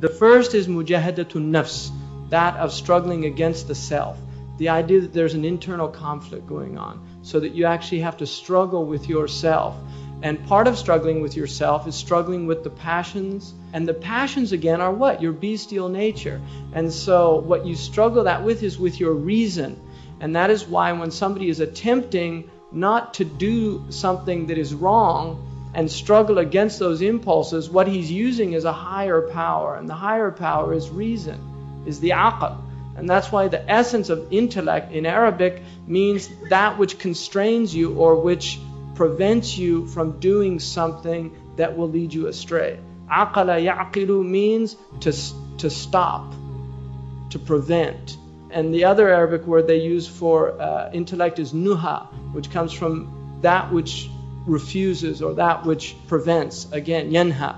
The first is mujahadatun nafs, that of struggling against the self. The idea that there's an internal conflict going on, so that you actually have to struggle with yourself. And part of struggling with yourself is struggling with the passions. And the passions, again, are what? Your bestial nature. And so what you struggle that with is with your reason. And that is why when somebody is attempting not to do something that is wrong and struggle against those impulses, what he's using is a higher power. And the higher power is reason, is the aql. And that's why the essence of intellect in Arabic means that which constrains you or which prevents you from doing something that will lead you astray. Aqala ya'qilu means to stop, to prevent. And the other Arabic word they use for intellect is nuha, which comes from that which refuses or that which prevents. Again, yanha.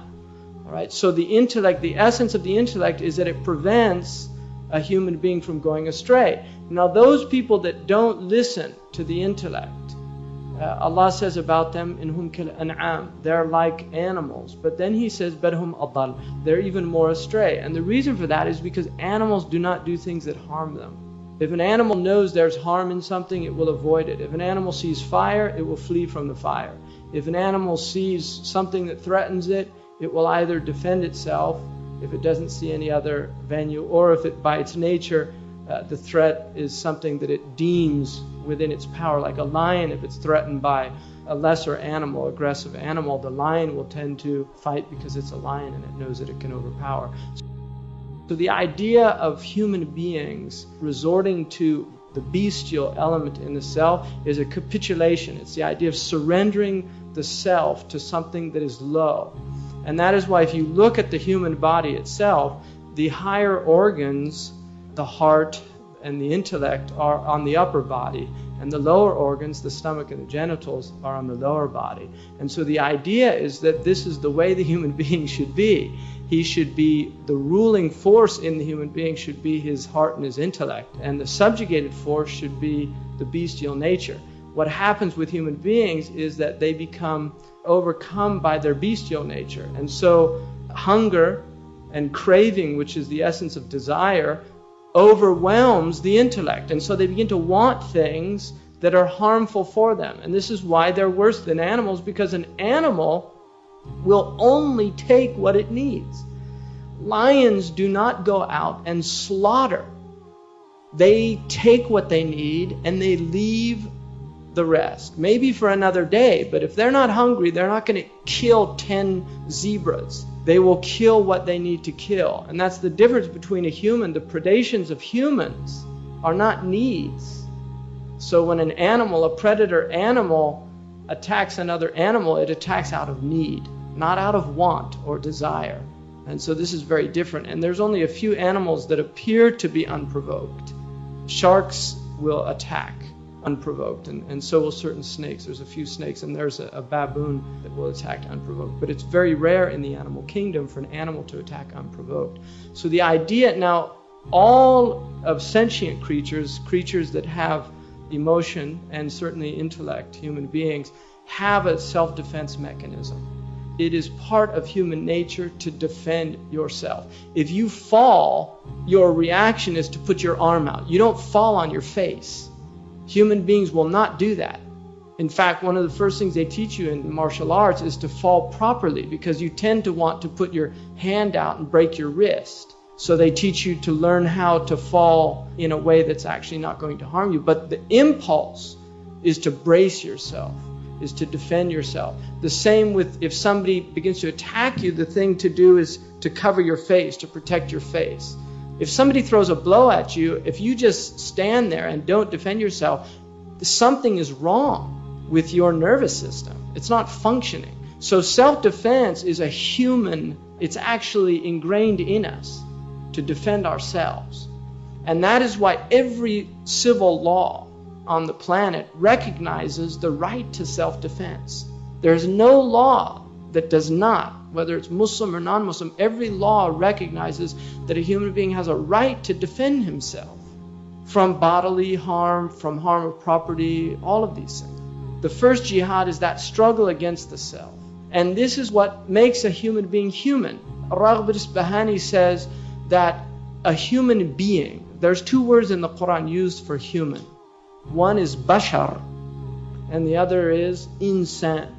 All right. So the intellect, the essence of the intellect is that it prevents a human being from going astray. Now those people that don't listen to the intellect, Allah says about them, in hum kal an'am, they're like animals. But then He says, badhum adal, they're even more astray. And the reason for that is because animals do not do things that harm them. If an animal knows there's harm in something, it will avoid it. If an animal sees fire, it will flee from the fire. If an animal sees something that threatens it, it will either defend itself if it doesn't see any other venue, or if it, by its nature, the threat is something that it deems within its power. Like a lion, if it's threatened by a lesser animal, aggressive animal, the lion will tend to fight because it's a lion and it knows that it can overpower. So the idea of human beings resorting to the bestial element in the self is a capitulation. It's the idea of surrendering the self to something that is low. And that is why if you look at the human body itself, the higher organs, the heart and the intellect, are on the upper body, and the lower organs, the stomach and the genitals, are on the lower body. And so the idea is that this is the way the human being should be. He should be, the ruling force in the human being should be his heart and his intellect, and the subjugated force should be the bestial nature. What happens with human beings is that they become overcome by their bestial nature. And so hunger and craving, which is the essence of desire, overwhelms the intellect. And so they begin to want things that are harmful for them. And this is why they're worse than animals, because an animal will only take what it needs. Lions do not go out and slaughter. They take what they need and they leave the rest. Maybe for another day, but if they're not hungry, they're not going to kill 10 zebras. They will kill what they need to kill. And that's the difference between a human. The predations of humans are not needs. So when an animal, a predator animal, attacks another animal, it attacks out of need, not out of want or desire. And so this is very different. And there's only a few animals that appear to be unprovoked. Sharks will attack unprovoked, and so will certain snakes. There's a few snakes, and there's a baboon that will attack unprovoked. But it's very rare in the animal kingdom for an animal to attack unprovoked. So the idea, now, all of sentient creatures, creatures that have emotion and certainly intellect, human beings, have a self-defense mechanism. It is part of human nature to defend yourself. If you fall, your reaction is to put your arm out. You don't fall on your face. Human beings will not do that. In fact, one of the first things they teach you in martial arts is to fall properly, because you tend to want to put your hand out and break your wrist. So they teach you to learn how to fall in a way that's actually not going to harm you. But the impulse is to brace yourself, is to defend yourself. The same with if somebody begins to attack you, the thing to do is to cover your face, to protect your face. If somebody throws a blow at you, if you just stand there and don't defend yourself, something is wrong with your nervous system. It's not functioning. So self-defense is a human, it's actually ingrained in us to defend ourselves. And that is why every civil law on the planet recognizes the right to self-defense. There's no law that does not, whether it's Muslim or non-Muslim, every law recognizes that a human being has a right to defend himself from bodily harm, from harm of property, all of these things. The first jihad is that struggle against the self. And this is what makes a human being human. Raghib al-Isfahani says that a human being, there's two words in the Quran used for human. One is bashar and the other is insan.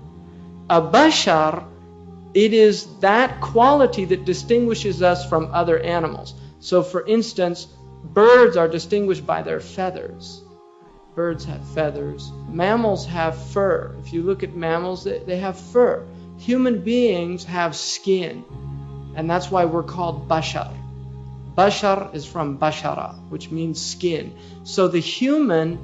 A bashar, it is that quality that distinguishes us from other animals. So for instance, birds are distinguished by their feathers. Birds have feathers. Mammals have fur. If you look at mammals, they have fur. Human beings have skin. And that's why we're called bashar. Bashar is from bashara, which means skin. So the human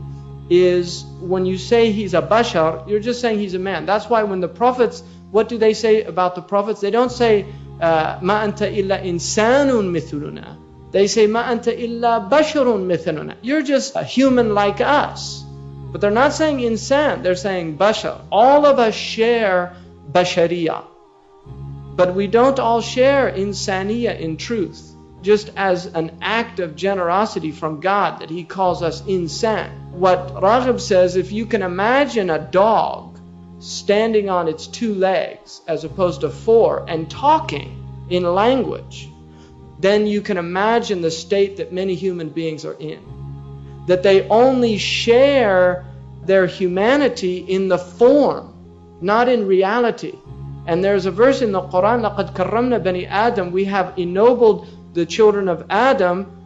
is, when you say he's a bashar, you're just saying he's a man. That's why when the prophets, what do they say about the prophets? They don't say, ma anta illa insanun mithluna. They say, ma anta illa basharun mithluna. You're just a human like us. But they're not saying insan, they're saying bashar. All of us share bashariya. But we don't all share insaniya in truth. Just as an act of generosity from God that He calls us insan. What Raghib says, if you can imagine a dog standing on its two legs as opposed to four and talking in language, then you can imagine the state that many human beings are in. That they only share their humanity in the form, not in reality. And there's a verse in the Quran, لَقَدْ كَرَّمْنَا بَنِي آدَمَ, we have ennobled the children of Adam,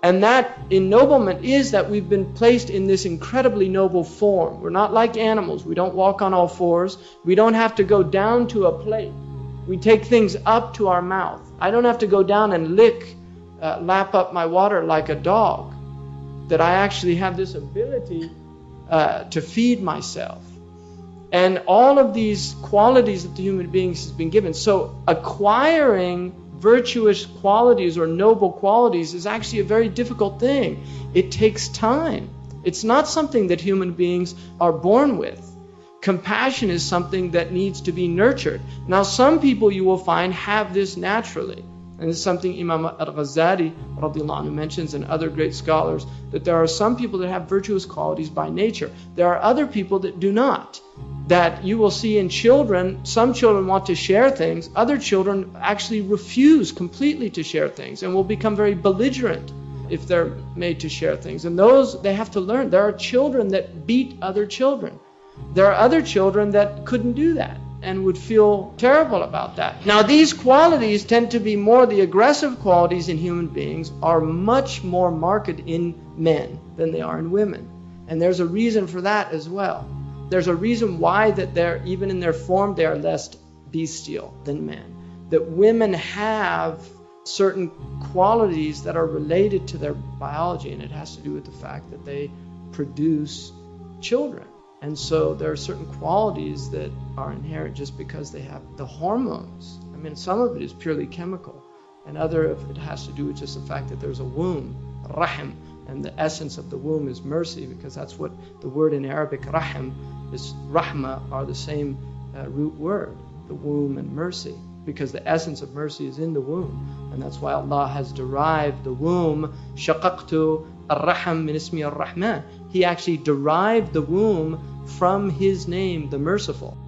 and that ennoblement is that we've been placed in this incredibly noble form. We're not like animals. We don't walk on all fours. We don't have to go down to a plate. We take things up to our mouth. I don't have to go down and lap up my water like a dog. That I actually have this ability to feed myself. And all of these qualities that the human beings has been given. So acquiring virtuous qualities or noble qualities is actually a very difficult thing. It takes time. It's not something that human beings are born with. Compassion is something that needs to be nurtured. Now some people you will find have this naturally. And this is something Imam al-Ghazali radiallahu anhu mentions and other great scholars, that there are some people that have virtuous qualities by nature. There are other people that do not. That you will see in children, some children want to share things, other children actually refuse completely to share things and will become very belligerent if they're made to share things. And those, they have to learn. There are children that beat other children. There are other children that couldn't do that and would feel terrible about that. Now these qualities tend to be more, the aggressive qualities in human beings are much more marked in men than they are in women. And there's a reason for that as well. There's a reason why that they're, even in their form, they are less bestial than men. That women have certain qualities that are related to their biology, and it has to do with the fact that they produce children. And so there are certain qualities that are inherent just because they have the hormones. I mean, some of it is purely chemical, and other of it has to do with just the fact that there's a womb, rahim, and the essence of the womb is mercy, because that's what the word in Arabic, rahim, is rahma, are the same root word, the womb and mercy, because the essence of mercy is in the womb. And that's why Allah has derived the womb, shaqaqtu ar-rahim min ismi ar-Rahman. He actually derived the womb from His name, the merciful.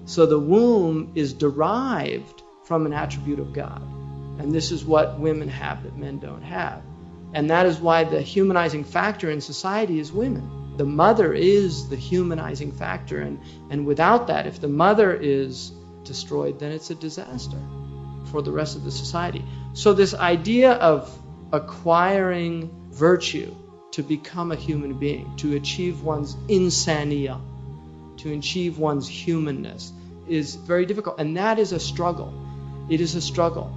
So the womb is derived from an attribute of God. And this is what women have that men don't have. And that is why the humanizing factor in society is women. The mother is the humanizing factor, and without that, if the mother is destroyed, then it's a disaster for the rest of the society. So this idea of acquiring virtue to become a human being, to achieve one's insaniya, to achieve one's humanness, is very difficult. And that is a struggle. It is a struggle.